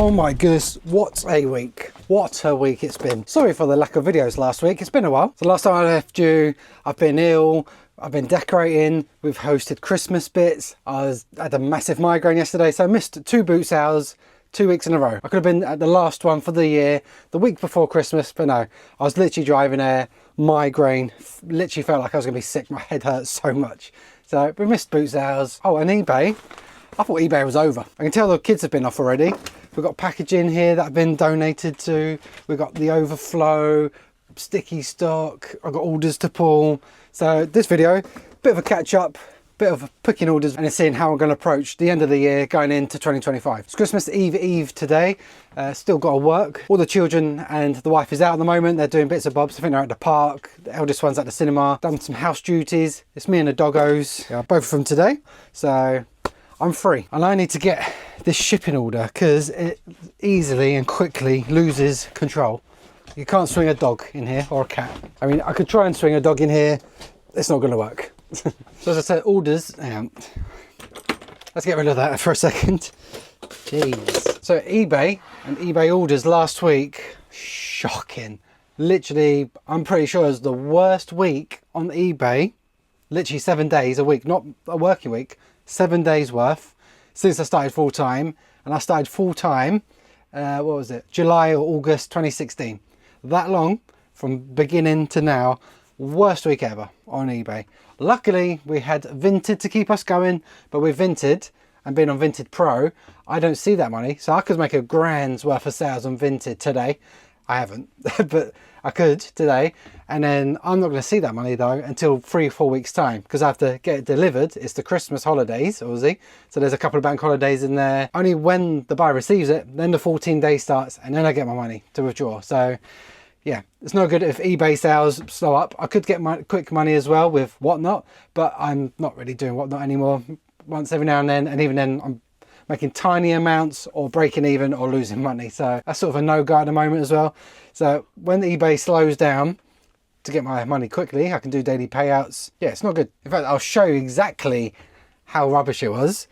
Oh my goodness, what a week. What a week it's been. Sorry for the lack of videos last week. It's been a while. The last time I left you, I've been ill, I've been decorating, we've hosted Christmas bits. I had a massive migraine yesterday, so I missed 2 boot sales 2 weeks in a row. I could have been at the last one for the year, the week before Christmas, but no. I was literally driving there, migraine, literally felt like I was gonna be sick. My head hurts so much. So we missed boot sales. Oh, and eBay. I thought eBay was over. I can tell the kids have been off already. We've got packaging here that have been donated to. We've got the overflow, sticky stock. I've got orders to pull. So this video, bit of a catch up, bit of picking orders and seeing how I'm going to approach the end of the year going into 2025. It's Christmas Eve today. Still got to work. All the children and the wife is out at the moment. They're doing bits of bobs. I think they're at the park. The eldest one's at the cinema. Done some house duties. It's me and the doggos. Yeah, both of them today. So I'm free. And I need to get this shipping order because it easily and quickly loses control. You can't swing a dog in here or a cat. I mean, I could try and swing a dog in here. It's not going to work. So as I said, orders. Let's get rid of that for a second. Jeez. So eBay and eBay orders last week, shocking. Literally, I'm pretty sure it was the worst week on eBay. Literally 7 days a week, not a working week. 7 days worth since I started full time, and I started full time what was it, July or August 2016. That long from beginning to now. Worst week ever on eBay. Luckily we had Vinted to keep us going, but with Vinted and being on Vinted Pro, I don't see that money, so I could make a grand's worth of sales on Vinted today. I haven't but I could today, and then I'm not going to see that money though until 3 or 4 weeks time, because I have to get it delivered. It's the Christmas holidays, obviously, so there's a couple of bank holidays in there. Only when the buyer receives it, then the 14 days starts, and then I get my money to withdraw. So yeah, it's no good if eBay sales slow up. I could get my quick money as well with Whatnot, but I'm not really doing Whatnot anymore. Once every now and then, and even then I'm making tiny amounts or breaking even or losing money. So that's sort of a no-go at the moment as well. So when eBay slows down to get my money quickly, I can do daily payouts. Yeah, it's not good. In fact, I'll show you exactly how rubbish it was.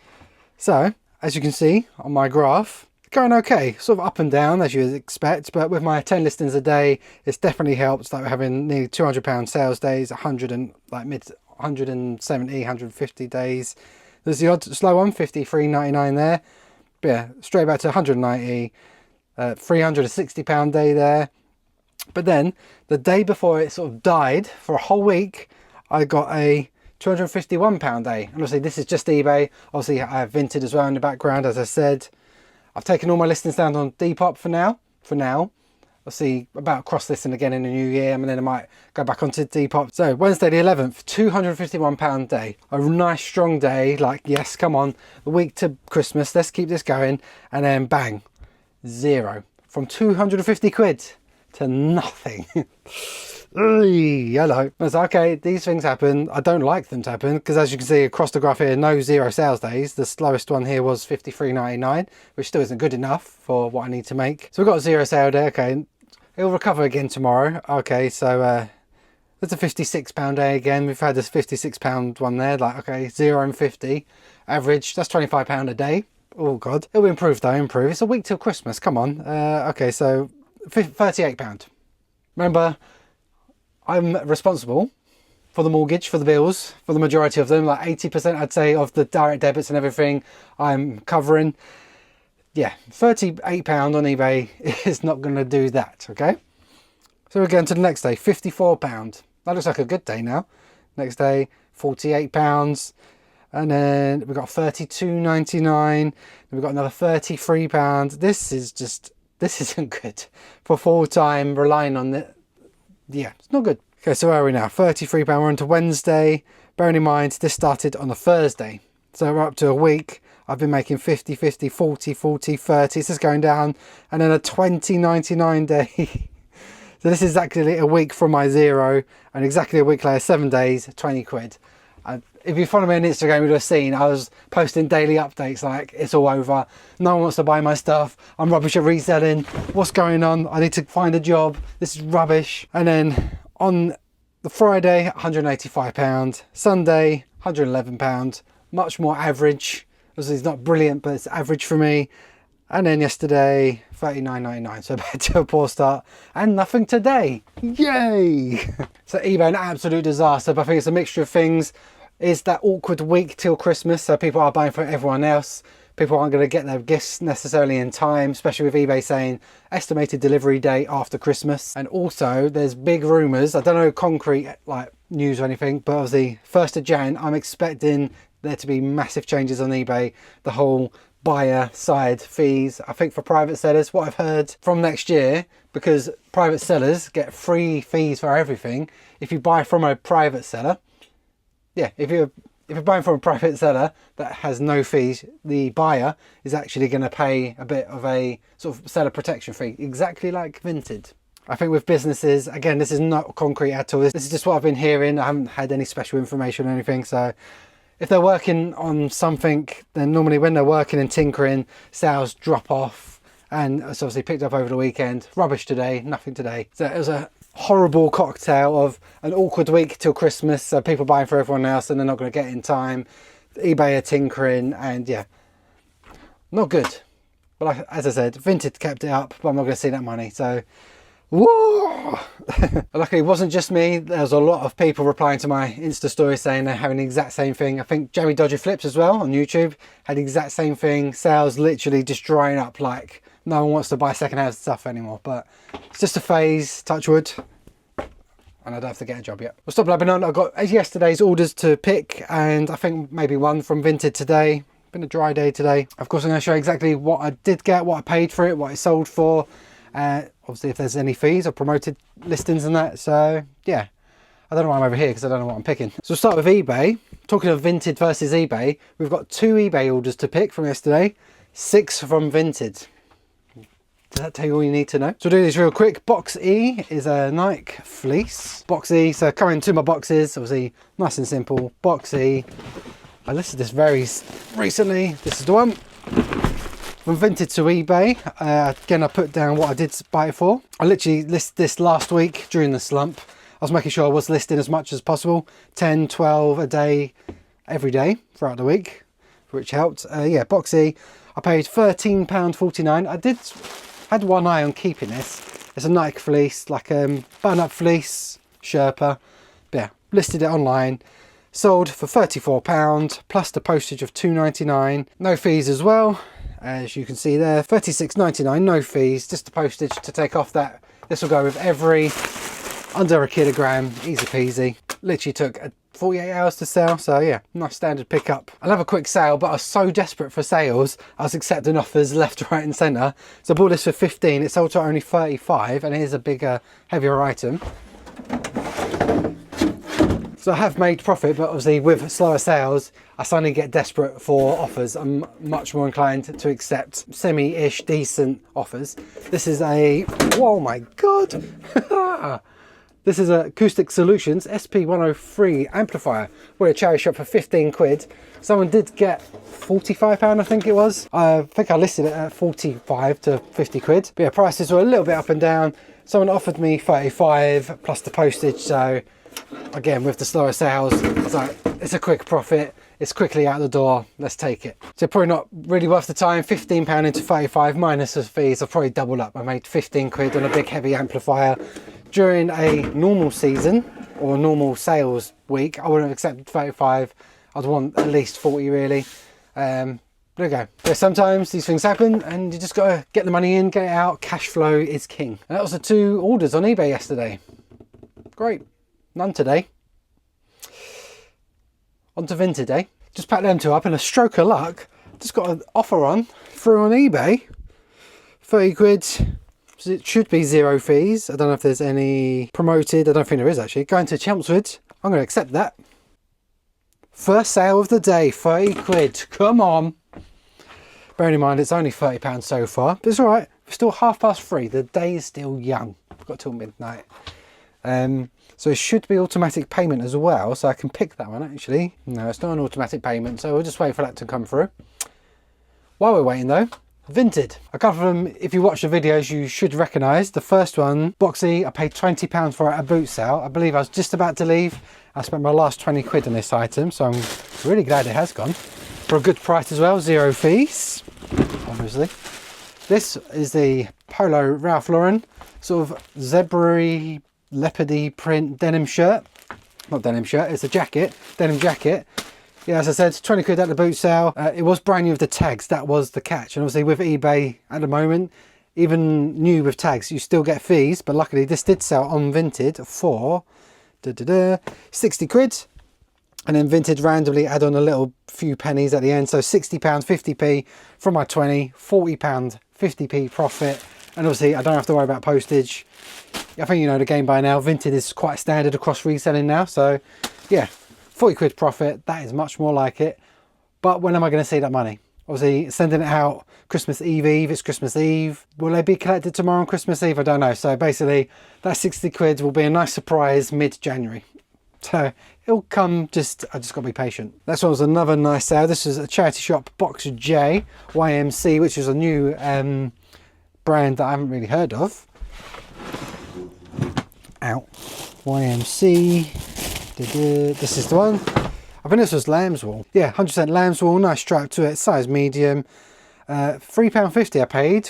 So as you can see on my graph, going okay, sort of up and down as you expect, but with my 10 listings a day, it's definitely helped. Like having nearly £200 sales days, 100 and like mid 170, 150 days. There's the odd slow one, 53.99 there. But yeah, straight back to 190, £360 day there. But then the day before it sort of died for a whole week, I got a £251 day. And obviously this is just eBay. Obviously I have Vinted as well in the background, as I said. I've taken all my listings down on Depop for now. I'll see about cross-listing again in the new year, and then I might go back onto Depop. So Wednesday the 11th, £251 day. A nice strong day, like yes, come on, the week to Christmas, let's keep this going. And then bang, zero. From 250 quid to nothing. Hello. It's okay, these things happen. I don't like them to happen, because as you can see across the graph here, no zero sales days. The slowest one here was 53.99, which still isn't good enough for what I need to make. So we've got a zero sale day. Okay, it'll recover again tomorrow. Okay, so there's a £56 day again. We've had this £56 one there, like okay, 0 and 50 average, that's £25 a day. Oh god, it'll improve though, improve. It's a week till Christmas, come on. Okay, so £38. Remember, I'm responsible for the mortgage, for the bills, for the majority of them, like 80% I'd say of the direct debits and everything I'm covering. Yeah, £38 on eBay is not going to do that, okay? So we're going to the next day, £54. That looks like a good day now. Next day, £48. And then we've got £32.99. We've got another £33. This isn't good for full-time relying on it. Yeah, it's not good. Okay, so where are we now? £33, we're into Wednesday. Bearing in mind, this started on a Thursday. So we're up to a week. I've been making 50, 50, 40, 40, 30. It's just going down. And then a £20.99 day. So this is exactly a week from my zero. And exactly a week later, 7 days, 20 quid. If you follow me on Instagram, you'd have seen I was posting daily updates like it's all over, no one wants to buy my stuff, I'm rubbish at reselling, what's going on, I need to find a job, this is rubbish. And then on the Friday, £185, Sunday, £111, much more average. Obviously it's not brilliant, but it's average for me. And then yesterday, $39.99. So back to a poor start. And nothing today. Yay! So eBay, an absolute disaster. But I think it's a mixture of things. It's that awkward week till Christmas. So people are buying for everyone else. People aren't going to get their gifts necessarily in time, especially with eBay saying estimated delivery date after Christmas. And also there's big rumours. I don't know concrete like news or anything, but obviously 1st of Jan, I'm expecting there to be massive changes on eBay. The whole buyer side fees, I think for private sellers, what I've heard from next year, because private sellers get free fees for everything if you buy from a private seller. Yeah, if you're buying from a private seller that has no fees, the buyer is actually going to pay a bit of a sort of seller protection fee, exactly like Vinted. I think with businesses, again, this is not concrete at all. This is just what I've been hearing. I haven't had any special information or anything. So if they're working on something, then normally when they're working and tinkering, sales drop off. And it's obviously picked up over the weekend. Rubbish today, nothing today. So it was a horrible cocktail of an awkward week till Christmas. So people buying for everyone else and they're not going to get in time. eBay are tinkering and yeah, not good. But like, as I said, Vinted kept it up, but I'm not going to see that money. So whoa! Luckily it wasn't just me. There was a lot of people replying to my Insta story saying they're having the exact same thing. I think Jamie Dodger Flips as well on YouTube had the exact same thing. Sales literally just drying up, like no one wants to buy secondhand stuff anymore. But it's just a phase, touch wood, and I don't have to get a job yet. We'll stop blabbing on. I've got yesterday's orders to pick and I think maybe one from Vinted today. Been a dry day today. Of course I'm going to show you exactly what I did get, what I paid for it, what it sold for. Obviously if there's any fees or promoted listings and that. So yeah, I don't know why I'm over here because I don't know what I'm picking. So we'll start with eBay. Talking of Vinted versus eBay, we've got 2 eBay orders to pick from yesterday, 6 from Vinted. Does that tell you all you need to know? So we'll do this real quick. Box E is a Nike fleece. Box E, so coming to my boxes, obviously nice and simple. Box E. I listed this very recently. This is the one. From Vinted to eBay. Again, I put down what I did buy it for. I literally listed this last week during the slump. I was making sure I was listing as much as possible. 10, 12 a day, every day throughout the week, which helped. Yeah, Box E. I paid £13.49. Had one eye on keeping this. It's a Nike fleece, like button-up fleece, Sherpa. But yeah, listed it online. Sold for £34 plus the postage of £2.99. No fees as well. As you can see there, $36.99, no fees, just the postage to take off that. This will go with every under a kilogram, easy peasy. Literally took 48 hours to sell, so yeah, nice standard pickup. I'll have a quick sale, but I was so desperate for sales, I was accepting offers left, right and centre. So I bought this for 15, it sold to only 35, and it is a bigger, heavier item. So I have made profit, but obviously with slower sales, I suddenly get desperate for offers. I'm much more inclined to accept semi-ish decent offers. This is a, oh my God. This is a Acoustic Solutions SP103 amplifier. We're at a charity shop for 15 quid. Someone did get £45, I think it was. I think I listed it at 45 to 50 quid. But yeah, prices were a little bit up and down. Someone offered me 35 plus the postage, so again, with the slower sales, I was like, it's a quick profit, it's quickly out the door, let's take it. So probably not really worth the time. £15 into 35 minus the fees, I've probably doubled up. I made 15 quid on a big heavy amplifier. During a normal season or normal sales week, I wouldn't have accepted 35. I'd want at least 40 really. There we go. But sometimes these things happen and you just gotta get the money in, get it out. Cash flow is king. And that was the 2 orders on eBay yesterday. Great. None today. On to Vinted, eh? Just packed them 2 up in a stroke of luck. Just got an offer on through on eBay. 30 quid. So it should be 0 fees. I don't know if there's any promoted. I don't think there is actually. Going to Chelmsford. I'm going to accept that. First sale of the day. 30 quid. Come on. Bearing in mind it's only £30 so far. But it's alright. It's still 3:30. The day is still young. I've got till midnight. So it should be automatic payment as well, so I can pick that one actually. No, it's not an automatic payment, so we'll just wait for that to come through. While we're waiting though, Vinted. A couple of them, if you watch the videos, you should recognise. The first one, Boxy, I paid £20 for it at a boot sale. I believe I was just about to leave. I spent my last 20 quid on this item, so I'm really glad it has gone. For a good price as well, 0 fees, obviously. This is the Polo Ralph Lauren sort of zebra-y, leopardy print denim shirt. Not denim shirt, it's a jacket, denim jacket. Yeah, as I said, 20 quid at the boot sale. It was brand new with the tags, that was the catch. And obviously with eBay at the moment, even new with tags, you still get fees. But luckily this did sell on Vinted for 60 quid. And then Vinted randomly add on a little few pennies at the end. So £60, 50p from my 20, £40, 50p profit. And obviously I don't have to worry about postage. I think you know the game by now. Vinted is quite standard across reselling now. So yeah, 40 quid profit. That is much more like it. But when am I going to see that money? Obviously sending it out Christmas Eve. It's Christmas Eve. Will they be collected tomorrow on Christmas Eve? I don't know. So basically that 60 quid will be a nice surprise mid-January. So it'll come, I just got to be patient. This one was another nice sale. This is a charity shop, Box J, YMC, which is a new brand that I haven't really heard of. Out. YMC. This is the one. I think this was lamb's wool. Yeah, 100% lamb's wool, nice stripe to it, size medium. £3.50 I paid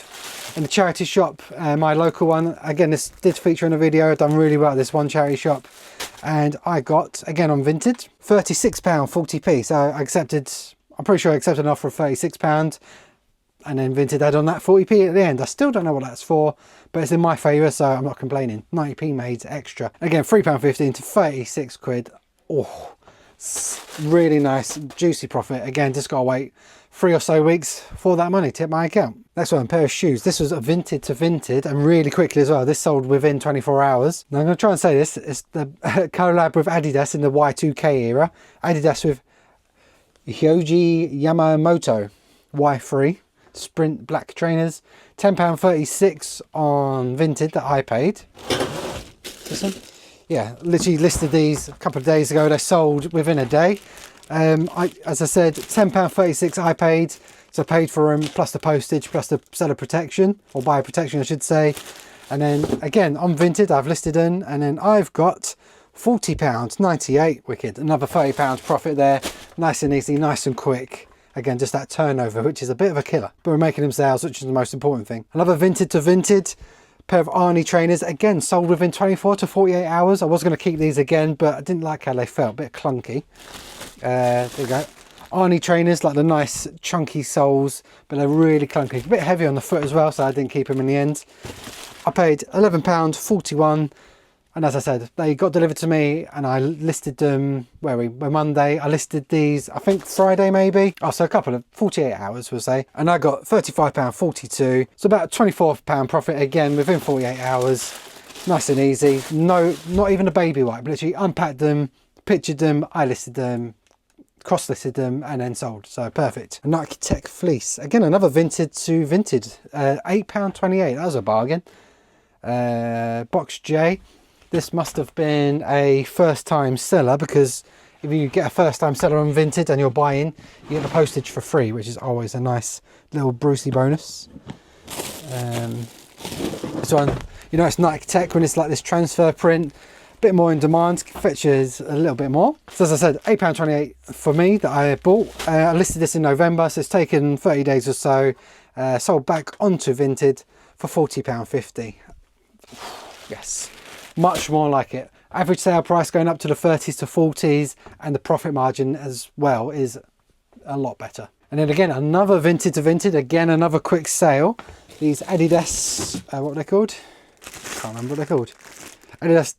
in the charity shop, my local one. Again, this did feature in a video. I've done really well at this one charity shop. And I got, again on Vinted, £36, 40p. So I accepted, I'm pretty sure I accepted an offer of £36. And then Vinted had on that 40p at the end. I still don't know what that's for, but it's in my favour, so I'm not complaining. 90p made extra. Again, £3.50 to 36 quid. Oh, really nice, juicy profit. Again, just got to wait 3 or so weeks for that money to hit my account. Next one, a pair of shoes. This was a Vinted to Vinted, and really quickly as well. This sold within 24 hours. Now I'm going to try and say this. It's the collab with Adidas in the Y2K era. Adidas with Hyoji Yamamoto Y3 Sprint black trainers. £10.36 on Vinted that I paid. This one? Yeah, literally listed these a couple of days ago. They sold within a day. As I said, £10.36 I paid. So I paid for them plus the postage plus the seller protection, or buyer protection I should say. And then again on Vinted I've listed them, and then I've got £40, 98, wicked. Another £30 profit there. Nice and easy, nice and quick. Again, just that turnover, which is a bit of a killer. But we're making them sales, which is the most important thing. Another Vinted to Vinted. Pair of Arnie trainers, again sold within 24 to 48 hours. I was going to keep these again, but I didn't like how they felt, a bit clunky. There you go. Arnie trainers, like the nice chunky soles, but they're really clunky. A bit heavy on the foot as well, so I didn't keep them in the end. I paid £11.41, and as I said, they got delivered to me, and I listed them, Monday. I listed these, I think Friday maybe. Oh, so a couple of 48 hours, we'll say. And I got £35.42. So about £24 profit again within 48 hours. Nice and easy. No, not even a baby wipe. Literally unpacked them, pictured them, I listed them, cross-listed them, and then sold. So perfect. A Nike Tech fleece. Again, another Vinted to Vinted. £8.28. That was a bargain. Box J. This must have been a first-time seller, because if you get a first-time seller on Vinted and you're buying, you get the postage for free, which is always a nice little Brucey bonus. This one, you know, it's Nike Tech when it's like this transfer print, a bit more in demand, fetches a little bit more. So as I said, £8.28 for me that I bought. I listed this in November, so it's taken 30 days or so. Sold back onto Vinted for £40.50. Yes. Much more like it. Average sale price going up to the 30s to 40s, and the profit margin as well is a lot better. And then again, another Vinted to Vinted, again another quick sale. These Adidas, what are they called? Can't remember what they're called. Adidas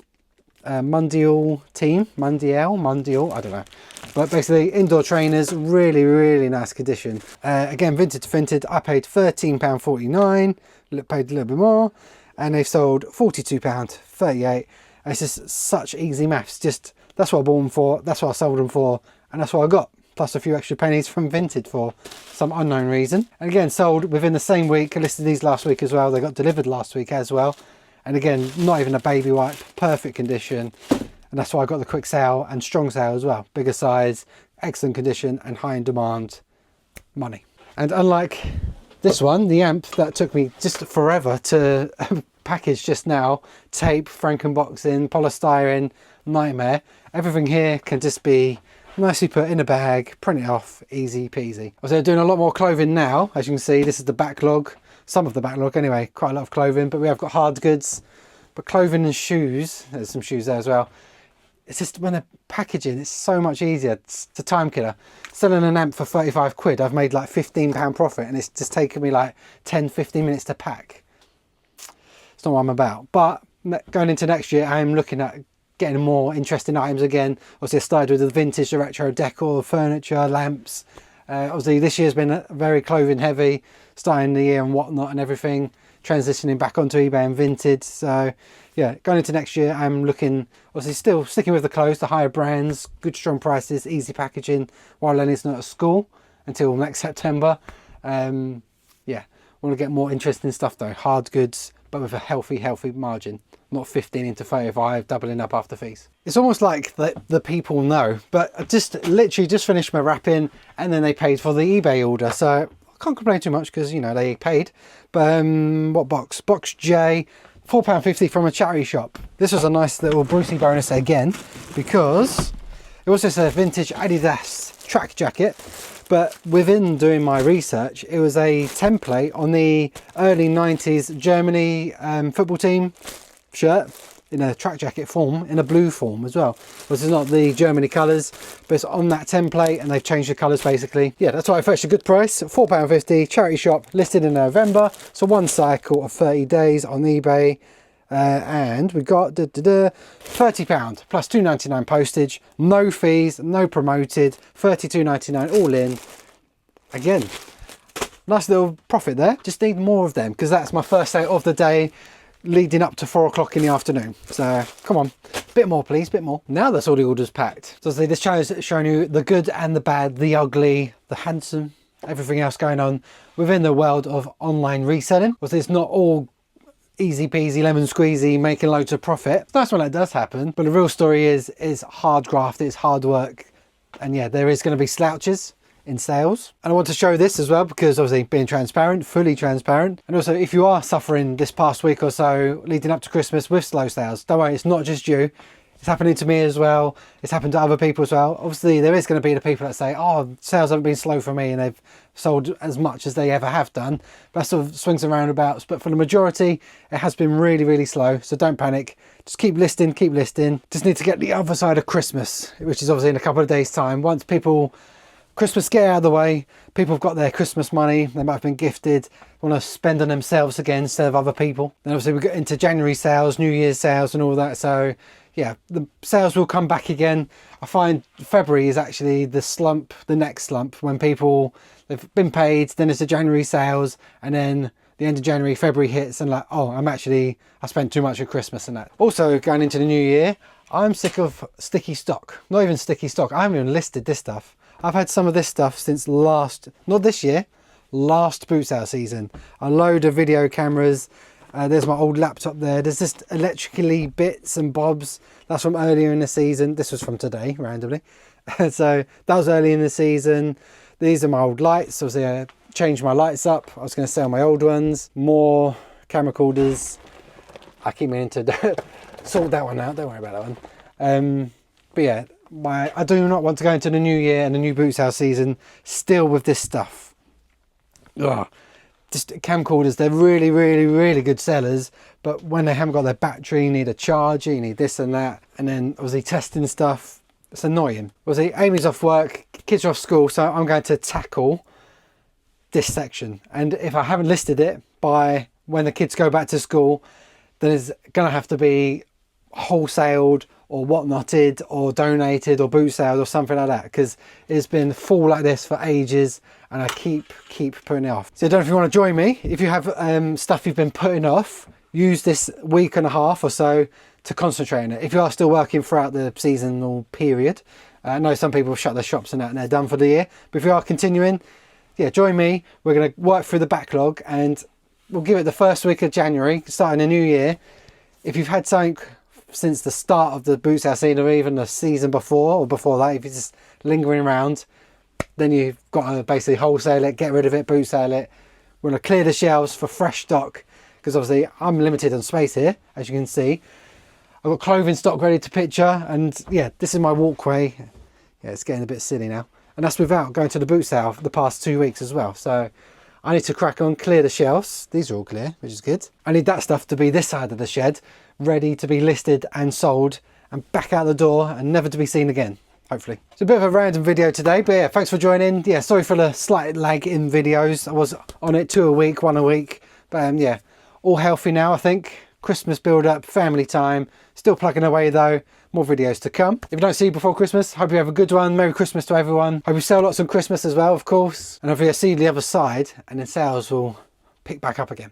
Mundial team, Mundial, I don't know. But basically indoor trainers, really, really nice condition. Again, Vinted to Vinted, I paid £13.49, paid a little bit more. And they've sold £42.38. It's just such easy maths. Just that's what I bought them for, that's what I sold them for, and that's what I got. Plus a few extra pennies from Vinted for some unknown reason. And again, sold within the same week. I listed these last week as well. They got delivered last week as well. And again, not even a baby wipe, perfect condition. And that's why I got the quick sale and strong sale as well. Bigger size, excellent condition, and high in demand. Money. And unlike this one, the amp that took me just forever to package just now, tape, frankenboxing, polystyrene, nightmare. Everything here can just be nicely put in a bag, print it off, easy peasy. So they're doing a lot more clothing now. As you can see, this is the backlog. some of the backlog anyway, quite a lot of clothing, but we have got hard goods. But clothing and shoes, there's some shoes there as well. It's just when they're packaging, it's so much easier. It's a time killer. Selling an amp for 35 quid, I've made like £15 profit, and it's just taken me like 10-15 minutes to pack. It's not what I'm about. But going into next year, I'm looking at getting more interesting items again. Obviously, I started with the vintage, the retro decor, furniture, lamps. Obviously, this year's been very clothing heavy, starting the year and whatnot and everything. Transitioning back onto eBay and Vinted. So yeah, going into next year, I'm looking, obviously still sticking with the clothes, the higher brands, good strong prices, easy packaging, while Lenny's not at school until next September. Yeah, want to get more interesting stuff though, hard goods, but with a healthy margin, not 15 into 35, doubling up after fees. It's almost like the people know, but I literally just finished my wrapping, and then they paid for the eBay order. So I can't complain too much because, you know, they paid. But what box? Box J, £4.50 from a charity shop. This was a nice little Brucey bonus again, because it was just a vintage Adidas track jacket. But within doing my research, it was a template on the early 90s Germany football team shirt in a track jacket form, in a blue form as well. This is not the Germany colours, but it's on that template, and they've changed the colours basically. Yeah, that's why I fetched a good price, £4.50, charity shop, listed in November. So one cycle of 30 days on eBay. And we got £30 plus £2.99 postage, no fees, no promoted, £32.99 all in. Again, nice little profit there. Just need more of them, because that's my first day of the day, leading up to 4 o'clock in the afternoon. So come on, bit more please, bit more. Now that's all the orders packed. So this channel is showing you the good and the bad, the ugly, the handsome, everything else going on within the world of online reselling. Because it's not all easy peasy lemon squeezy making loads of profit. That's when that does happen, but the real story is hard graft, it's hard work, and yeah, there is going to be slouches in sales. And I want to show this as well, because obviously being transparent, fully transparent. And also, if you are suffering this past week or so leading up to Christmas with slow sales, don't worry, it's not just you. It's happening to me as well. It's happened to other people as well. Obviously, there is going to be the people that say, oh, sales haven't been slow for me, and they've sold as much as they ever have done. That sort of swings and roundabouts. But for the majority, it has been really, really slow. So don't panic. Just keep listing, keep listing. Just need to get the other side of Christmas, which is obviously in a couple of days' time. Once Christmas get out of the way, people have got their Christmas money, they might have been gifted, want to spend on themselves again instead of other people. Then obviously we get into January sales, New Year's sales and all that. So yeah, the sales will come back again. I find February is actually the slump, the next slump, when they've been paid, then it's the January sales, and then the end of January, February hits, and like, oh, I spent too much at Christmas and that. Also, going into the new year, I'm sick of sticky stock. Not even sticky stock, I haven't even listed this stuff. I've had some of this stuff since not this year, last boot sale season. A load of video cameras. There's my old laptop there. There's just electrically bits and bobs. That's from earlier in the season. This was from today, randomly. So that was early in the season. These are my old lights. Obviously, I changed my lights up. I was going to sell my old ones. More camera recorders. I keep meaning to sort that one out. Don't worry about that one. But yeah, I do not want to go into the new year and the new boot sale season still with this stuff. Ugh. Just camcorders, they're really, really, really good sellers, but when they haven't got their battery, you need a charger, you need this and that, and then obviously testing stuff, it's annoying. Obviously Amy's off work, kids are off school, so I'm going to tackle this section. And if I haven't listed it by when the kids go back to school, then it's gonna have to be wholesaled or whatnotted or donated or boot sales or something like that, because it's been full like this for ages and I keep putting it off. So I don't know if you want to join me. If you have stuff you've been putting off, use this week and a half or so to concentrate on it. If you are still working throughout the seasonal period, I know some people shut their shops and that and they're done for the year, but if you are continuing, yeah, join me. We're going to work through the backlog and we'll give it the first week of January, starting a new year. If you've had something since the start of the boot sale season or even the season before or before that, if you're just lingering around, then you've got to basically wholesale it, get rid of it, boot sale it. We're going to clear the shelves for fresh stock, because obviously I'm limited on space here, as you can see. I've got clothing stock ready to picture, and yeah, this is my walkway. Yeah, it's getting a bit silly now. And that's without going to the boot sale for the past 2 weeks as well. So I need to crack on, clear the shelves. These are all clear, which is good. I need that stuff to be this side of the shed, ready to be listed and sold and back out the door and never to be seen again, hopefully. It's a bit of a random video today, but yeah, thanks for joining. Yeah, sorry for the slight lag in videos. I was on it 2 a week, 1 a week, but yeah, all healthy now, I think. Christmas build up, family time, still plugging away though. More videos to come. If you don't see you before Christmas, hope you have a good one. Merry Christmas to everyone. Hope you sell lots on Christmas as well, of course. And hopefully I see you the other side and then sales will pick back up again.